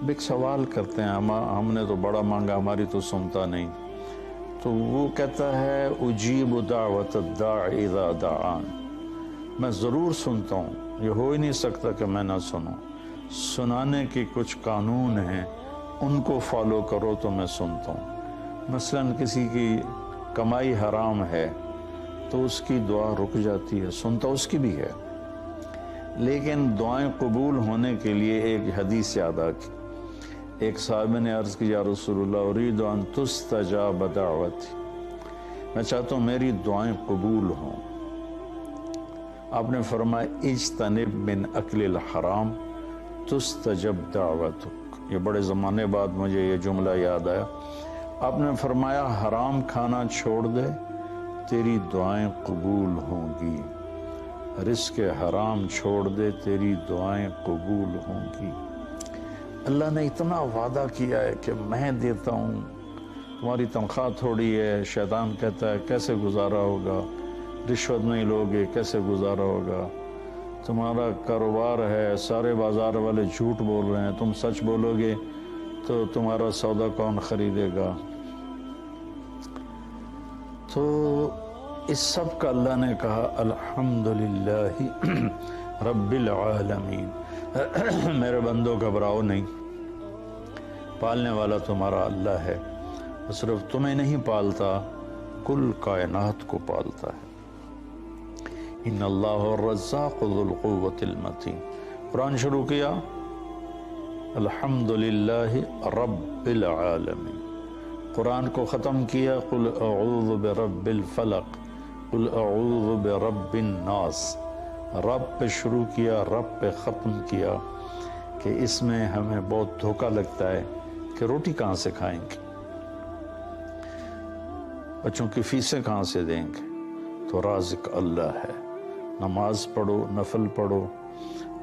ایک سوال کرتے ہیں، ہم نے تو بڑا مانگا، ہماری تو سنتا نہیں. تو وہ کہتا ہے اجیب دعوت الداع اذا دعان، میں ضرور سنتا ہوں، یہ ہو ہی نہیں سکتا کہ میں نہ سنوں. سنانے کے کچھ قانون ہیں، ان کو فالو کرو تو میں سنتا ہوں. مثلا کسی کی کمائی حرام ہے تو اس کی دعا رک جاتی ہے، سنتا اس کی بھی ہے. لیکن دعائیں قبول ہونے کے لیے ایک حدیث یاد آ گئی. ایک صحابہ نے عرض کی، یا رسول اللہ اريد ان تستجاب دعوتی، میں چاہتا ہوں میری دعائیں قبول ہوں. آپ نے فرمایا اجتنب من اکل الحرام تستجب دعوتک. یہ بڑے زمانے بعد مجھے یہ جملہ یاد آیا. آپ نے فرمایا حرام کھانا چھوڑ دے، تیری دعائیں قبول ہوں گی. رزق حرام چھوڑ دے، تیری دعائیں قبول ہوں گی. اللہ نے اتنا وعدہ کیا ہے کہ میں دیتا ہوں، تمہاری تنخواہ تھوڑی ہے. شیطان کہتا ہے کیسے گزارا ہوگا، رشوت نہیں لوگے کیسے گزارا ہوگا. تمہارا کاروبار ہے، سارے بازار والے جھوٹ بول رہے ہیں، تم سچ بولو گے تو تمہارا سودا کون خریدے گا. تو اس سب کا اللہ نے کہا الحمدللہ رب العالمین. میرے بندوں گھبراؤ نہیں، پالنے والا تمہارا اللہ ہے. صرف تمہیں نہیں پالتا، کل کائنات کو پالتا ہے. ان اللہ الرزاق ذو القوۃ المتین. قرآن شروع کیا الحمدللہ رب العالمین، قرآن کو ختم کیا قل اعوذ برب الفلق، قل اعوذ برب الناس. رب پہ شروع کیا، رب پہ ختم کیا. کہ اس میں ہمیں بہت دھوکہ لگتا ہے کہ روٹی کہاں سے کھائیں گے، بچوں کی فیسیں کہاں سے دیں گے. تو رازق اللہ ہے. نماز پڑھو، نفل پڑھو،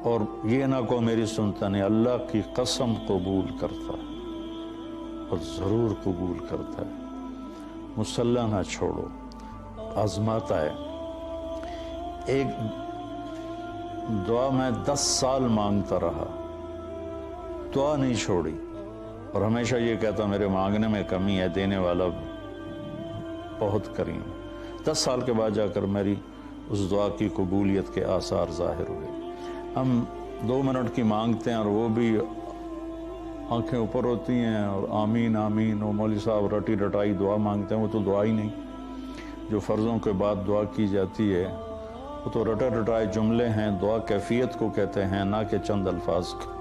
اور یہ نہ کو میری سنتا نہیں. اللہ کی قسم قبول کرتا ہے، اور ضرور قبول کرتا ہے. مصلی نہ چھوڑو، آزماتا ہے. ایک دعا میں 10 سال مانگتا رہا، دعا نہیں چھوڑی، اور ہمیشہ یہ کہتا میرے مانگنے میں کمی ہے، دینے والا بہت کریم. 10 سال کے بعد جا کر میری اس دعا کی قبولیت کے آثار ظاہر ہوئے. ہم 2 منٹ کی مانگتے ہیں اور وہ بھی آنکھیں اوپر ہوتی ہیں اور آمین آمین، اور مولوی صاحب رٹی رٹائی دعا مانگتے ہیں. وہ تو دعا ہی نہیں. جو فرضوں کے بعد دعا کی جاتی ہے وہ تو رٹے رٹائے جملے ہیں. دعا کیفیت کو کہتے ہیں، نہ کہ چند الفاظ کو.